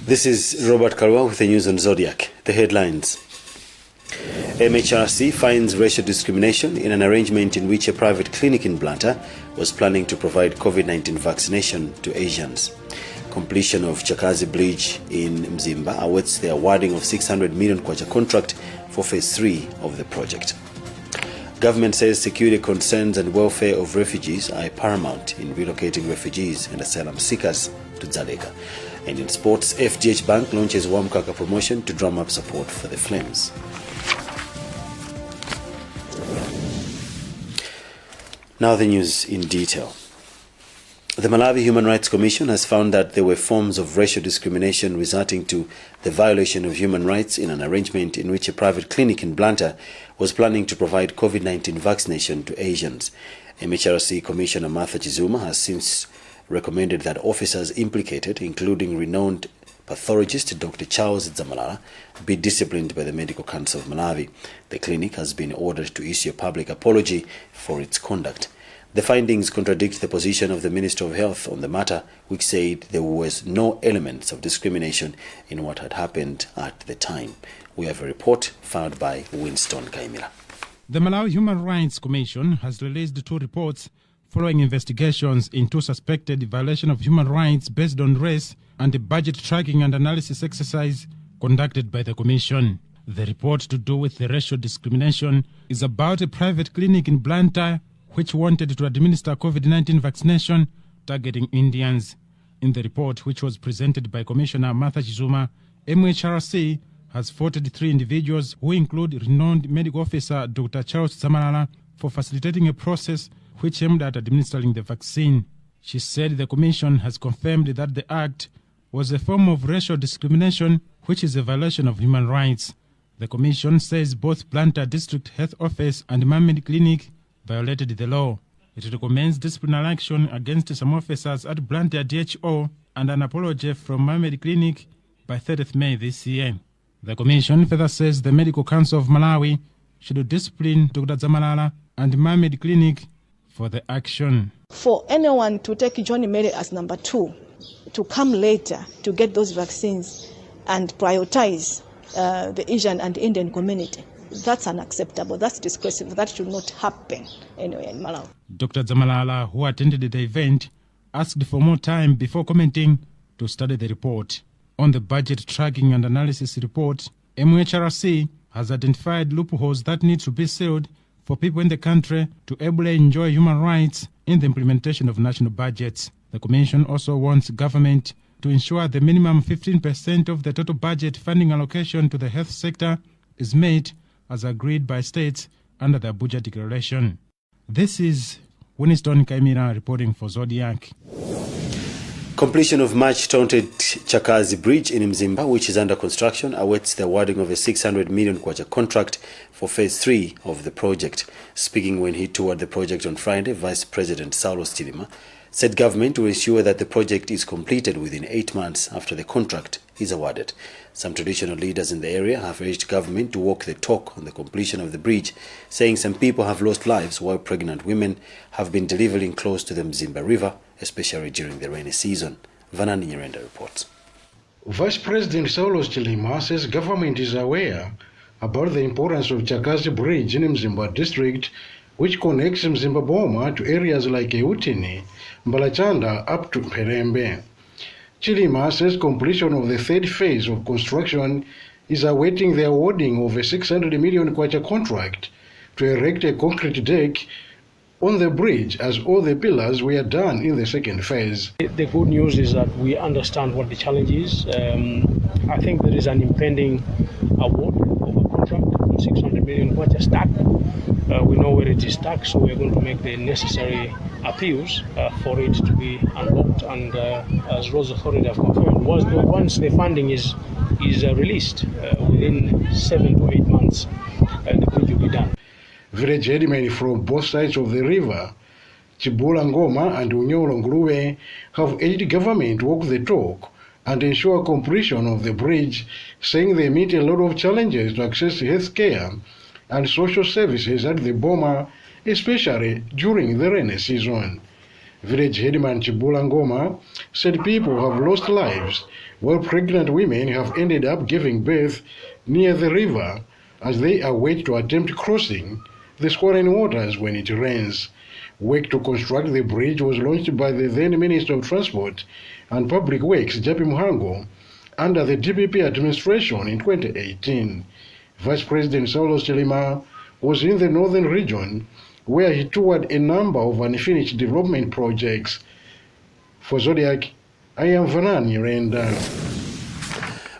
This is Robert Kalwa with the news on Zodiak. The headlines. MHRC finds racial discrimination in an arrangement in which a private clinic in Blantyre was planning to provide COVID-19 vaccination to Asians. Completion of Chakazi Bridge in Mzimba awaits the awarding of 600 million kwacha contract for phase 3 of the project. Government says security concerns and welfare of refugees are paramount in relocating refugees and asylum seekers to Zodiak. And in sports, FDH Bank launches Wamkaka promotion to drum up support for the Flames. Now the news in detail. The Malawi Human Rights Commission has found that there were forms of racial discrimination resulting to the violation of human rights in an arrangement in which a private clinic in Blantyre was planning to provide COVID-19 vaccination to Asians. MHRC Commissioner Martha Chizuma has since recommended that officers implicated, including renowned pathologist Dr. Charles Zamalala, be disciplined by the Medical Council of Malawi. The clinic has been ordered to issue a public apology for its conduct. The findings contradict the position of the Minister of Health on the matter, which said there was no elements of discrimination in what had happened at the time. We have a report filed by Winston Kaimira. The Malawi Human Rights Commission has released 2 reports following investigations into suspected violation of human rights based on race and a budget tracking and analysis exercise conducted by the Commission. The report to do with the racial discrimination is about a private clinic in Blantyre which wanted to administer COVID-19 vaccination targeting Indians. In the report, which was presented by Commissioner Martha Chizuma, MHRC has 43 individuals who include renowned medical officer Dr. Charles Zamalala for facilitating a process which aimed at administering the vaccine. She said the Commission has confirmed that the act was a form of racial discrimination which is a violation of human rights. The Commission says both Blantyre District Health Office and Mamed Clinic violated the law. It recommends disciplinary action against some officers at Blantyre DHO and an apology from Mamed Clinic by 30th May this year. The Commission further says the Medical Council of Malawi should discipline Dr. Zamalala and Mamed Clinic for the action. For anyone to take Johnny Mary as number 2, to come later to get those vaccines and prioritize the Asian and Indian community, that's unacceptable. That's disgraceful. That should not happen anywhere in Malawi. Dr. Zamalala, who attended the event, asked for more time before commenting to study the report. On the budget tracking and analysis report, MHRC has identified loopholes that need to be sealed for people in the country to ably enjoy human rights in the implementation of national budgets. The Commission also wants government to ensure the minimum 15% of the total budget funding allocation to the health sector is made as agreed by states under the Abuja Declaration. This is Winston Kaimira reporting for Zodiak. Completion of much-taunted Chakazi Bridge in Mzimba, which is under construction, awaits the awarding of a 600 million kwacha contract for phase 3 of the project. Speaking when he toured the project on Friday, Vice President Saulos Chilima said government will ensure that the project is completed within 8 months after the contract is awarded. Some traditional leaders in the area have urged government to walk the talk on the completion of the bridge, saying some people have lost lives while pregnant women have been delivering close to the Mzimba River, especially during the rainy season. Vanani Nyirenda reports. Vice President Saulos Chilima says government is aware about the importance of Chakazi Bridge in Mzimba district, which connects Mzimba Boma to areas like Eutini, Mbalachanda up to Perembe. Chilima says completion of the 3rd phase of construction is awaiting the awarding of a 600 million kwacha contract to erect a concrete deck on the bridge, as all the pillars were done in the 2nd phase. The good news is that we understand what the challenge is. I think there is an impending award of a contract, 600 million kwacha stack. We know where it is stuck, so we're going to make the necessary appeals for it to be unlocked. And as Rose Authority have confirmed, once the funding is released, within 7 to 8 months, the bridge will be done. Village headmen from both sides of the river, Chibula Ngoma and Unyolo Nguruwe, have urged government to walk the talk and ensure completion of the bridge, saying they meet a lot of challenges to access health care and social services at the Boma, especially during the rainy season. Village headman Chibula Ngoma said people have lost lives, while pregnant women have ended up giving birth near the river as they await to attempt crossing the swollen waters when it rains. Work to construct the bridge was launched by the then Minister of Transport and Public Works, Japi Muhango, under the DPP administration in 2018. Vice President Saulos Chilima was in the northern region where he toured a number of unfinished development projects. For Zodiak, I am Vanani Renda.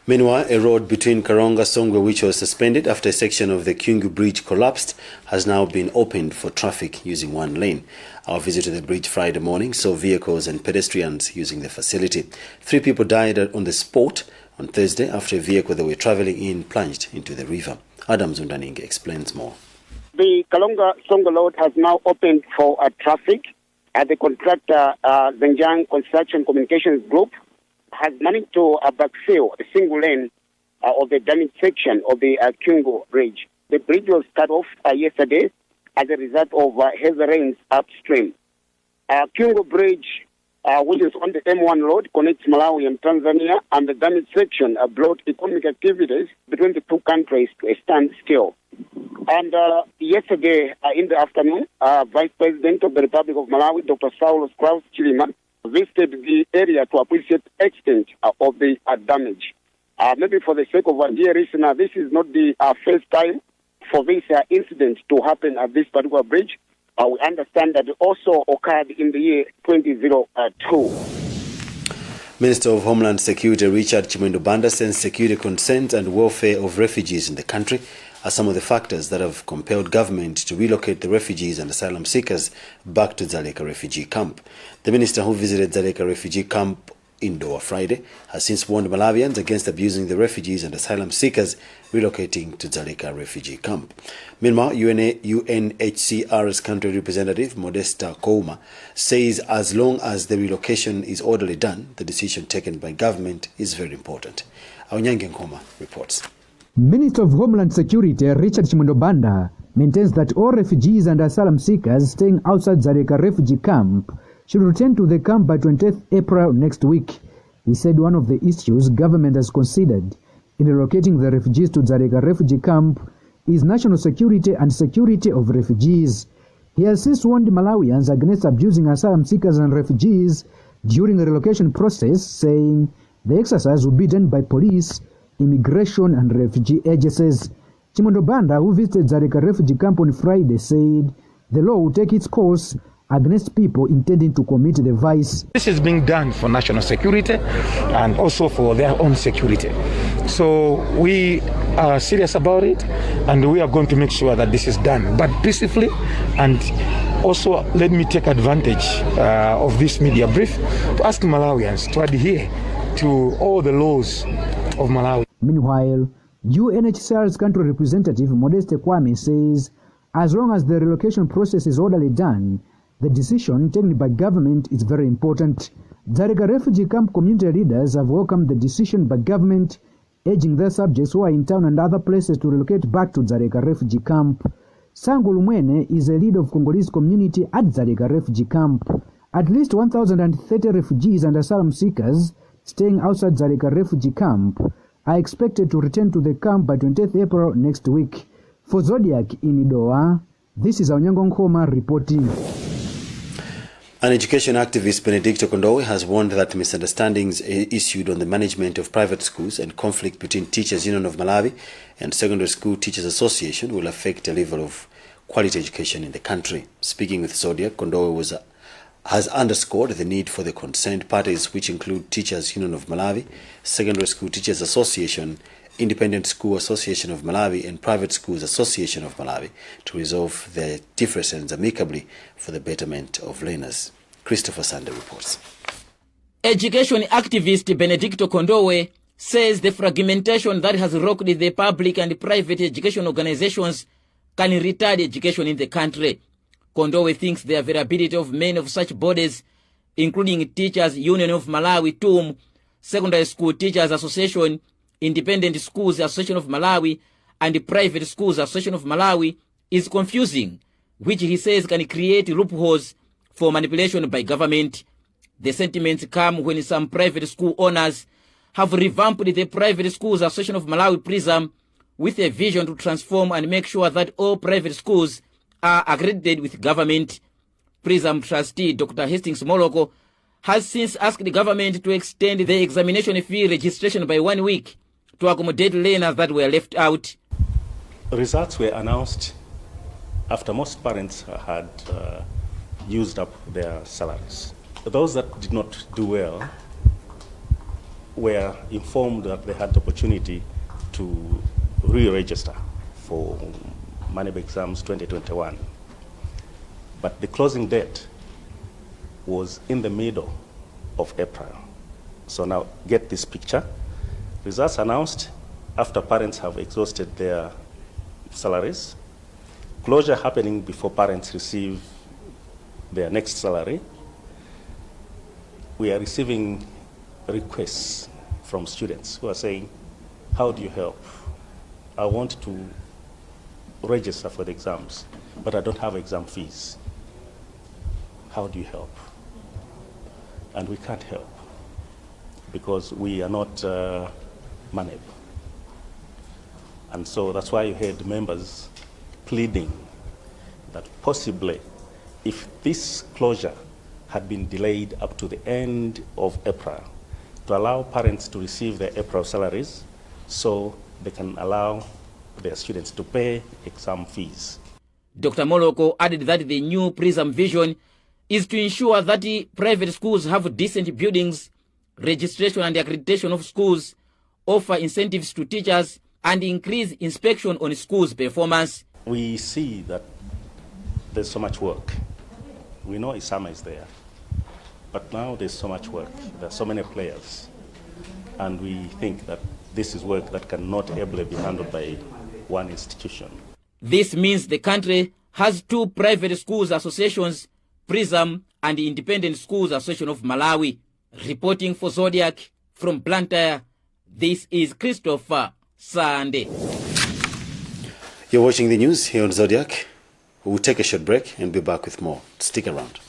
Meanwhile, a road between Karonga-Songwe, which was suspended after a section of the Kyungu Bridge collapsed, has now been opened for traffic using one lane. Our visit to the bridge Friday morning saw vehicles and pedestrians using the facility. 3 people died on the spot on Thursday after a vehicle they were traveling in plunged into the river. Adam Zundaninge explains more. The Kalonga-Songwe Road has now opened for traffic. The contractor, Zenjang Construction Communications Group, has managed to backfill a single lane of the damaged section of the Kyungu Bridge. The bridge was cut off yesterday as a result of heavy rains upstream. Kyungu Bridge, which is on the M1 road, connects Malawi and Tanzania, and the damaged section brought economic activities between the two countries to a standstill. And yesterday in the afternoon, Vice President of the Republic of Malawi, Dr. Saulos Chilima, visited the area to appreciate the extent of the damage. Maybe for the sake of our dear listener, this is not the first time for this incident to happen at this particular bridge. We understand that it also occurred in the year 2002. Minister of Homeland Security Richard Chimwendo says security concerns and welfare of refugees in the country are some of the factors that have compelled government to relocate the refugees and asylum seekers back to Zodiak refugee camp. The minister, who visited Zodiak refugee camp in Doha Friday, has since warned Malawians against abusing the refugees and asylum seekers relocating to Zodiak refugee camp. Meanwhile, UNHCR's country representative Modesta Kouma says as long as the relocation is orderly done, the decision taken by government is very important. Aunyange Nkoma reports. Minister of Homeland Security Richard Chimwendo maintains that all refugees and asylum seekers staying outside Zodiak refugee camp should return to the camp by 20th April next week. He said one of the issues government has considered in relocating the refugees to Zodiak refugee camp is national security and security of refugees. He has since warned Malawians against abusing asylum seekers and refugees during the relocation process, saying the exercise will be done by police, immigration and refugee agencies. Chimwendo, who visited Zodiak refugee camp on Friday, said the law will take its course against people intending to commit the vice. This is being done for national security and also for their own security. So we are serious about it, and we are going to make sure that this is done, but peacefully. And also let me take advantage of this media brief to ask Malawians to adhere to all the laws of Malawi. Meanwhile, UNHCR's country representative Modeste Kwame says as long as the relocation process is orderly done, the decision taken by government is very important. Zodiak refugee camp community leaders have welcomed the decision by government, urging their subjects who are in town and other places to relocate back to Zodiak refugee camp. Sango Lumwene is a leader of Congolese community at Zodiak refugee camp. At least 1,030 refugees and asylum seekers staying outside Zodiak refugee camp are expected to return to the camp by 20th April next week. For Zodiak in Doha, this is Aunyango Nkoma reporting. An education activist, Benedicto Kondowe, has warned that misunderstandings issued on the management of private schools and conflict between Teachers Union of Malawi and Secondary School Teachers Association will affect the level of quality education in the country. Speaking with Zodiak, Kondowe has underscored the need for the concerned parties, which include Teachers Union of Malawi, Secondary School Teachers Association, Independent School Association of Malawi and Private Schools Association of Malawi, to resolve their differences amicably for the betterment of learners. Christopher Sande reports. Education activist Benedicto Kondowe says the fragmentation that has rocked the public and private education organizations can retard education in the country. Kondowe thinks the availability of many of such bodies, including Teachers Union of Malawi, TUM, Secondary School Teachers Association, Independent Schools Association of Malawi, and Private Schools Association of Malawi, is confusing, which he says can create loopholes for manipulation by government. The sentiments come when some private school owners have revamped the Private Schools Association of Malawi PRISM with a vision to transform and make sure that all private schools are accredited with government. PRISM trustee Dr. Hastings Moloko has since asked the government to extend the examination fee registration by 1 week to accommodate learners that were left out. Results were announced after most parents had used up their salaries. Those that did not do well were informed that they had the opportunity to re-register for Manib exams 2021. But the closing date was in the middle of April. So now get this picture. Results announced after parents have exhausted their salaries. Closure happening before parents receive their next salary. We are receiving requests from students who are saying, how do you help? I want to register for the exams, but I don't have exam fees. How do you help? And we can't help because we are not Manib. And so that's why you heard members pleading that possibly if this closure had been delayed up to the end of April to allow parents to receive their April salaries so they can allow their students to pay exam fees. Dr. Moloko added that the new PRISM vision is to ensure that the private schools have decent buildings, registration and accreditation of schools, offer incentives to teachers, and increase inspection on schools' performance. We see that there's so much work. We know Isama is there, but now there's so much work. There are so many players, and we think that this is work that cannot ably be handled by one institution. This means the country has two private schools associations, PRISM and the Independent Schools Association of Malawi. Reporting for Zodiak from Blantyre, this is Christopher Sande. You're watching the news here on Zodiac. We'll take a short break and be back with more. Stick around.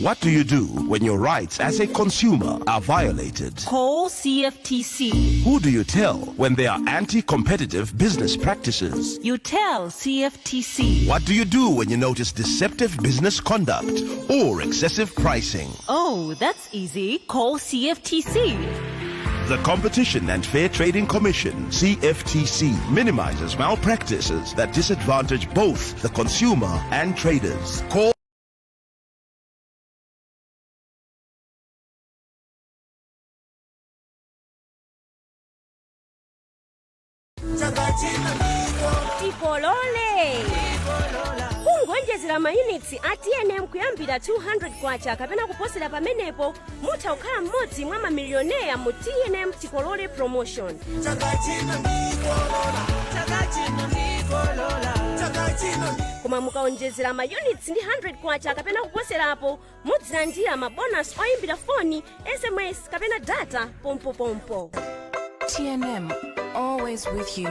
What do you do when your rights as a consumer are violated? Call CFTC. Who do you tell when there are anti-competitive business practices? You tell CFTC. What do you do when you notice deceptive business conduct or excessive pricing? Oh, that's easy. Call CFTC. The Competition and Fair Trading Commission, CFTC, minimizes malpractices that disadvantage both the consumer and traders. Call Tikolole kungonjezera mayunitsi a TNM kuyambira 200 kwacha kapena kuposera pamenepo mutha kukhala mmodzi mwa mamilioneya mu TNM Tikolole promotion. Koma mukaonjezera mayunitsi ndi 100 kwacha kapena kuposerapo mudzilandira mabonus oyimbira foni, SMS kapena data pompo. TNM, always with you.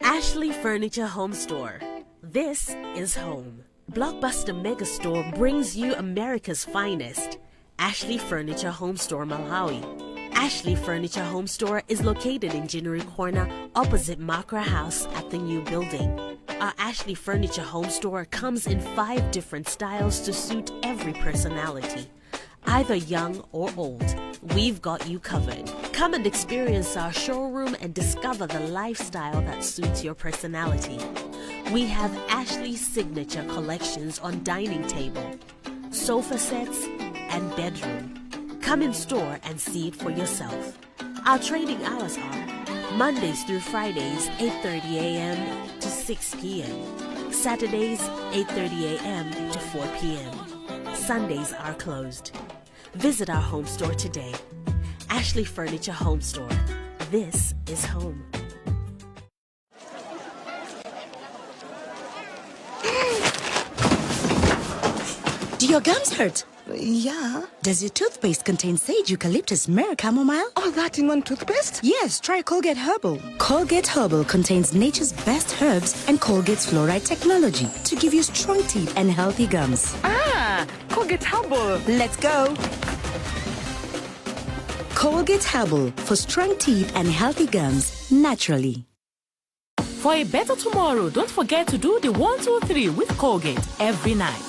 Ashley Furniture Home Store. This is home. Blockbuster Megastore brings you America's finest. Ashley Furniture Home Store, Malawi. Ashley Furniture Home Store is located in Jinnery Corner, opposite Makra House at the new building. Our Ashley Furniture Home Store comes in 5 different styles to suit every personality. Either young or old, we've got you covered. Come and experience our showroom and discover the lifestyle that suits your personality. We have Ashley's signature collections on dining table, sofa sets, and bedroom. Come in store and see it for yourself. Our trading hours are Mondays through Fridays, 8:30 a.m. to 6 p.m. Saturdays, 8:30 a.m. to 4 p.m. Sundays are closed. Visit our home store today. Ashley Furniture Home Store. This is home. your gums hurt? Yeah. Does your toothpaste contain sage, eucalyptus, myrrh, chamomile? All that in one toothpaste? Yes, try Colgate Herbal. Colgate Herbal contains nature's best herbs and Colgate's fluoride technology to give you strong teeth and healthy gums. Ah, Colgate Herbal. Let's go. Colgate Herbal for strong teeth and healthy gums naturally. For a better tomorrow, don't forget to do the 1, 2, 3 with Colgate every night.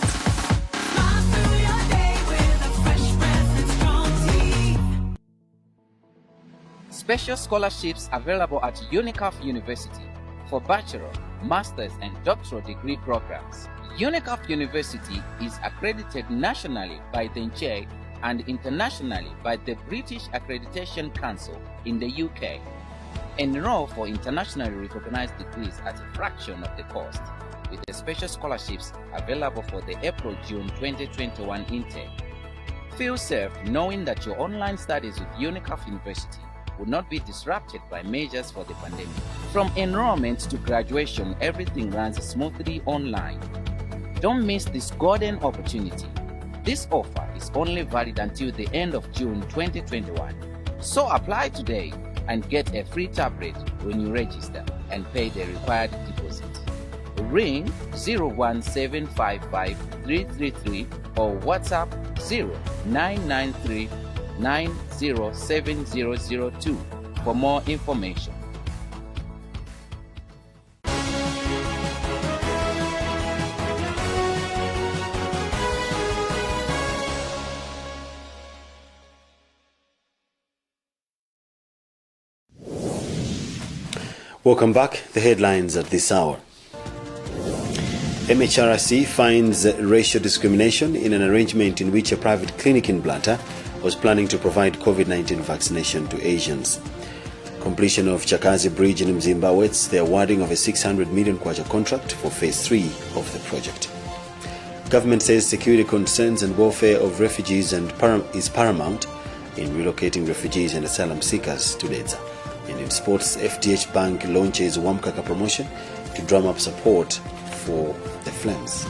Special scholarships available at UNICAF University for bachelor, master's, and doctoral degree programs. UNICAF University is accredited nationally by the NCHE and internationally by the British Accreditation Council in the UK. Enroll for internationally recognized degrees at a fraction of the cost, with the special scholarships available for the April-June 2021 intake. Feel safe knowing that your online studies with UNICAF University will not be disrupted by measures for the pandemic. From enrollment to graduation, everything runs smoothly online. Don't miss this golden opportunity. This offer is only valid until the end of June 2021. So apply today and get a free tablet when you register and pay the required deposit. Ring 01755 333 or WhatsApp 0993 907002 for more information. Welcome back. The headlines at this hour. MHRC finds racial discrimination in an arrangement in which a private clinic in Blantyre was planning to provide COVID-19 vaccination to Asians. Completion of Chakazi Bridge in Mzimba awaits the awarding of a 600 million kwacha contract for phase 3 of the project. Government says security concerns and welfare of refugees is paramount in relocating refugees and asylum seekers to Dedza. And in sports, FDH Bank launches Wamkaka promotion to drum up support for the Flames.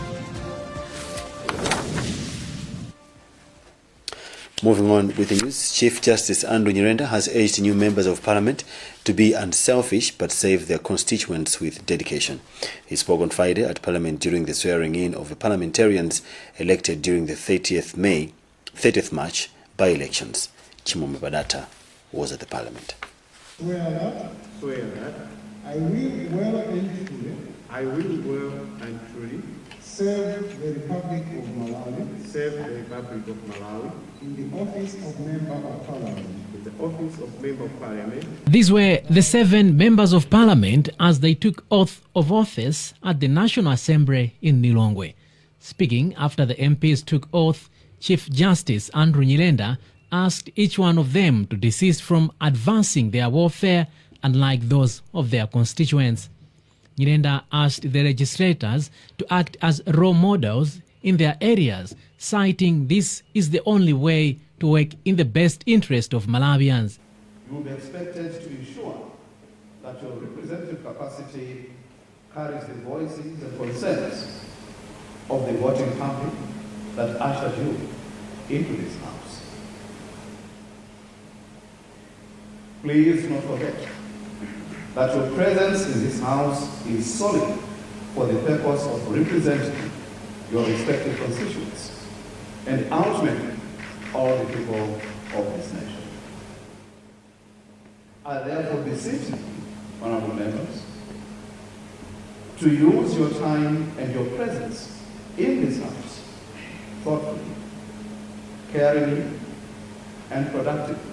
Moving on with the news, Chief Justice Andrew Nyirenda has urged new members of Parliament to be unselfish but serve their constituents with dedication. He spoke on Friday at Parliament during the swearing-in of the parliamentarians elected during the 30th March by-elections. Chimome Badata was at the Parliament. Swear that I will well and truly serve the Republic of Malawi in the office of Member of Parliament. These were the 7 members of Parliament as they took oath of office at the National Assembly in Lilongwe. Speaking after the MPs took oath, Chief Justice Andrew Nyirenda asked each one of them to desist from advancing their warfare unlike those of their constituents. Nyirenda asked the legislators to act as role models in their areas, citing this is the only way to work in the best interest of Malawians. You will be expected to ensure that your representative capacity carries the voices and concerns of the voting public that ushered you into this house. Please do not forget that your presence in this house is solely for the purpose of representing your respective constituents and ultimately all the people of this nation. I therefore beseech you, honorable members, to use your time and your presence in this house thoughtfully, caringly, and productively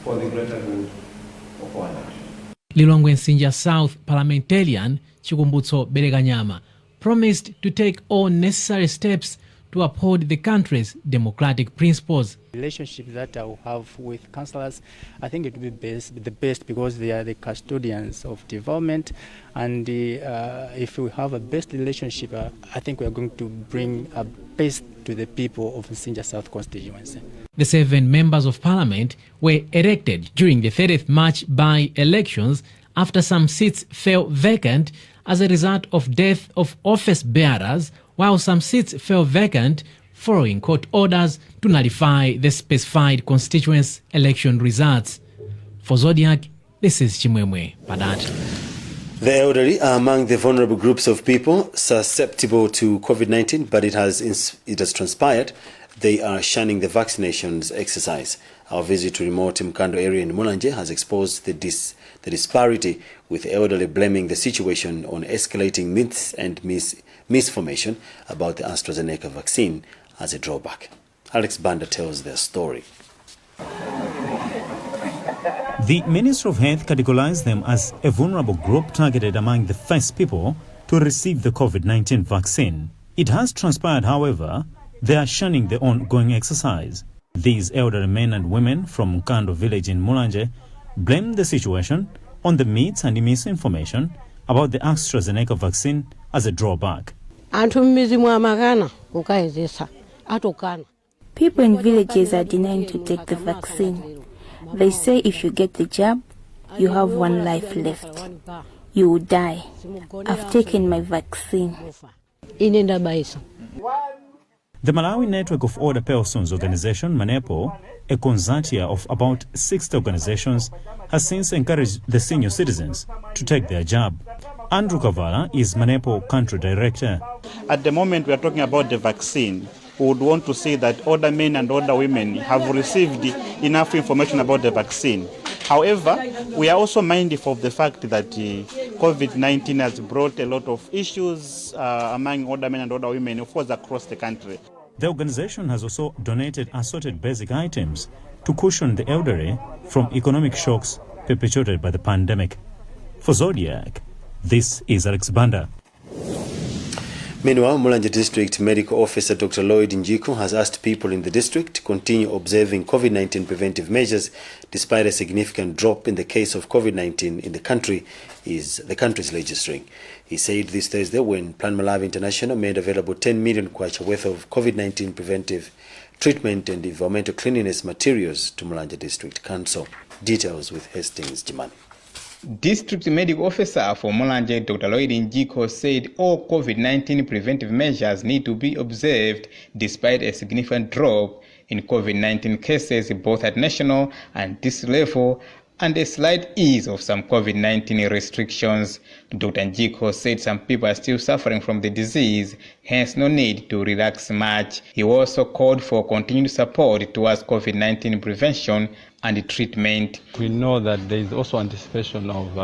for the greater good of our nation. Lilongwe Nsinja South parliamentarian Chikumbutso Bereganyama promised to take all necessary steps to uphold the country's democratic principles. The relationship that I will have with councillors, I think it will be the best because they are the custodians of development, and if we have a best relationship, I think we are going to bring a best to the people of Nsinja South constituency. The 7 members of parliament were elected during the 30th March by-elections after some seats fell vacant as a result of death of office bearers, while some seats fell vacant following court orders to nullify the specified constituents' election results. For Zodiac, this is Chimwemwe Padat. The elderly are among the vulnerable groups of people susceptible to COVID-19, but it has transpired they are shunning the vaccinations exercise. Our visit to remote Mkando area in Mulanje has exposed the disparity, with elderly blaming the situation on escalating myths and misinformation about the AstraZeneca vaccine as a drawback. Alex Banda tells their story. The Ministry of Health categorized them as a vulnerable group targeted among the first people to receive the COVID-19 vaccine. It has transpired, however, they are shunning the ongoing exercise. These elderly men and women from Mkando village in Mulanje blame the situation on the myths and misinformation about the AstraZeneca vaccine as a drawback. People in villages are denying to take the vaccine. They say if you get the jab, you have one life left. You will die. I've taken my vaccine. The Malawi Network of Older Persons Organization, MANEPO, a consortia of about 60 organizations, has since encouraged the senior citizens to take their jab. Andrew Kavala is MANEPO country director. At the moment we are talking about the vaccine, we would want to see that older men and older women have received enough information about the vaccine. However, we are also mindful of the fact that COVID-19 has brought a lot of issues among older men and older women, of course, across the country. The organization has also donated assorted basic items to cushion the elderly from economic shocks perpetuated by the pandemic. For Zodiac, this is Alex Banda. Meanwhile, Mulanje District Medical Officer Dr. Lloyd Njiku has asked people in the district to continue observing COVID-19 preventive measures despite a significant drop in the case of COVID-19 in the country is the country's registering. He said this Thursday when Plan Malawi International made available 10 million kwacha worth of COVID-19 preventive treatment and environmental cleanliness materials to Mulanje District Council. Details with Hastings Jimani. District Medical Officer for Mulanje, Dr. Lloyd Njiko, said all COVID-19 preventive measures need to be observed despite a significant drop in COVID-19 cases both at national and district level and a slight ease of some COVID-19 restrictions. Dr. Njiko said some people are still suffering from the disease, hence no need to relax much. He also called for continued support towards COVID-19 prevention and treatment. We know that there is also anticipation of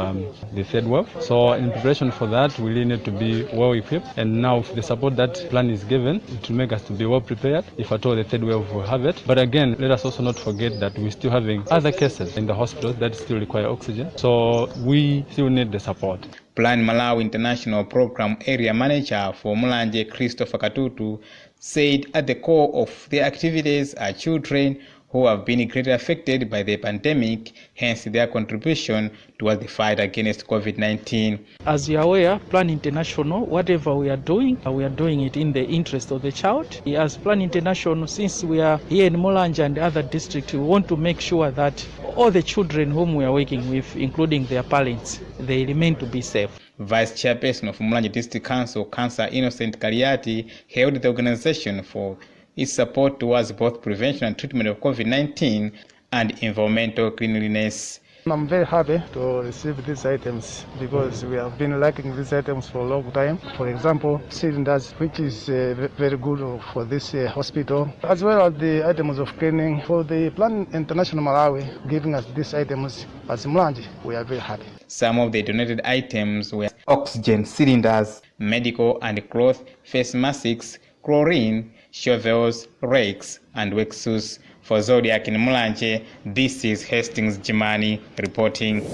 the third wave. So in preparation for that, we really need to be well equipped. And now if the support that plan is given, it will make us to be well prepared if at all the third wave will have it. But again, let us also not forget that we're still having other cases in the hospitals that still require oxygen. So we still need the support. Plan Malawi International Program Area Manager for Mulanje, Christopher Katutu, said at the core of their activities are children who have been greatly affected by the pandemic, hence their contribution towards the fight against COVID-19. As you are aware, Plan International, whatever we are doing it in the interest of the child. As Plan International, since we are here in Mulanje and other districts, we want to make sure that all the children whom we are working with, including their parents, they remain to be safe. Vice Chairperson of Mulanje District Council, Councillor Innocent Kariati, hailed the organization for its support towards both prevention and treatment of COVID-19 and environmental cleanliness. I'm very happy to receive these items because we have been lacking these items for a long time. For example, cylinders, which is very good for this hospital, as well as the items of cleaning. For the Plan International Malawi giving us these items as Mulanje, we are very happy. Some of the donated items were oxygen cylinders, medical and cloth face masks, chlorine, shovels, rakes, and wetsuits. For Zodiac in Mulanje, this is Hastings Jimani reporting.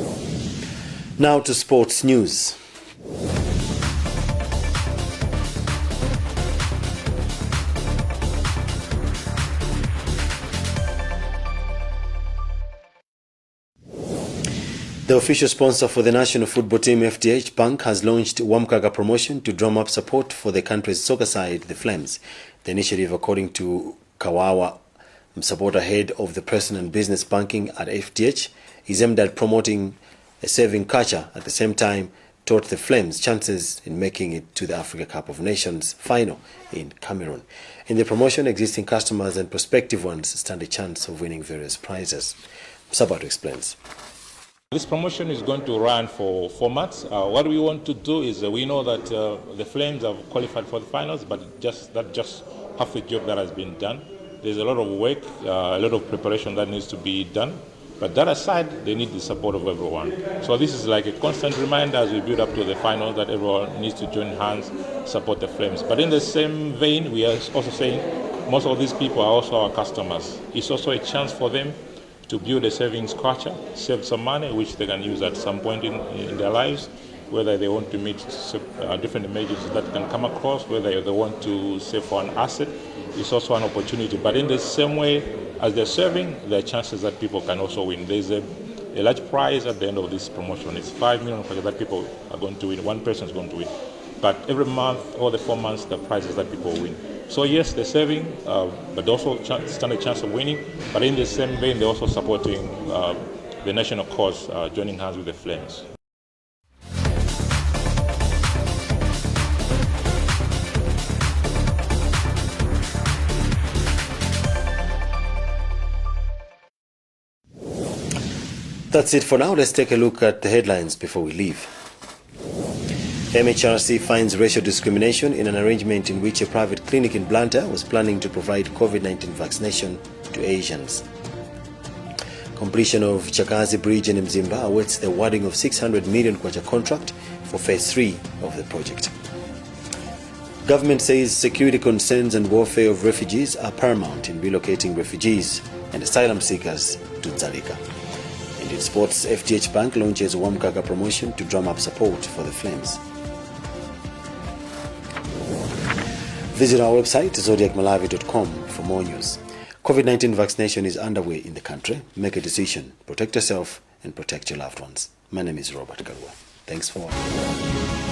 Now to sports news. The official sponsor for the national football team, FDH Bank, has launched Wamkaga promotion to drum up support for the country's soccer side, the Flames. The initiative, according to Kawawa, supporter head of the personal and business banking at FDH, is aimed at promoting a saving culture at the same time taught the Flames chances in making it to the Africa Cup of Nations final in Cameroon. In the promotion, existing customers and prospective ones stand a chance of winning various prizes. Sabato explains. This promotion is going to run for 4 months. What we want to do is we know that the Flames have qualified for the finals, but that's just half the job that has been done. There's a lot of work, a lot of preparation that needs to be done. But that aside, they need the support of everyone. So this is like a constant reminder as we build up to the final that everyone needs to join hands, support the Flames. But in the same vein, we are also saying most of these people are also our customers. It's also a chance for them to build a savings culture, save some money, which they can use at some point in their lives, whether they want to meet different emergencies that can come across, whether they want to save for an asset. It's also an opportunity. But in the same way as they're serving, there are chances that people can also win. There's a large prize at the end of this promotion. It's 5 million that people are going to win. One person is going to win. But every month, all the 4 months, the prizes that people win. So yes, they're serving, but they also stand a chance of winning. But in the same vein, they're also supporting the national cause, joining hands with the Flames. That's it for now. Let's take a look at the headlines before we leave. MHRC finds racial discrimination in an arrangement in which a private clinic in Blantyre was planning to provide COVID-19 vaccination to Asians. Completion of Chakazi Bridge in Mzimba awaits the awarding of 600 million kwacha contract for phase 3 of the project. Government says security concerns and welfare of refugees are paramount in relocating refugees and asylum seekers to Zodiak. And in sports, FDH Bank launches a Wamkaka promotion to drum up support for the Flames. Visit our website, zodiacmalawi.com, for more news. COVID-19 vaccination is underway in the country. Make a decision. Protect yourself and protect your loved ones. My name is Robert Karua. Thanks for watching.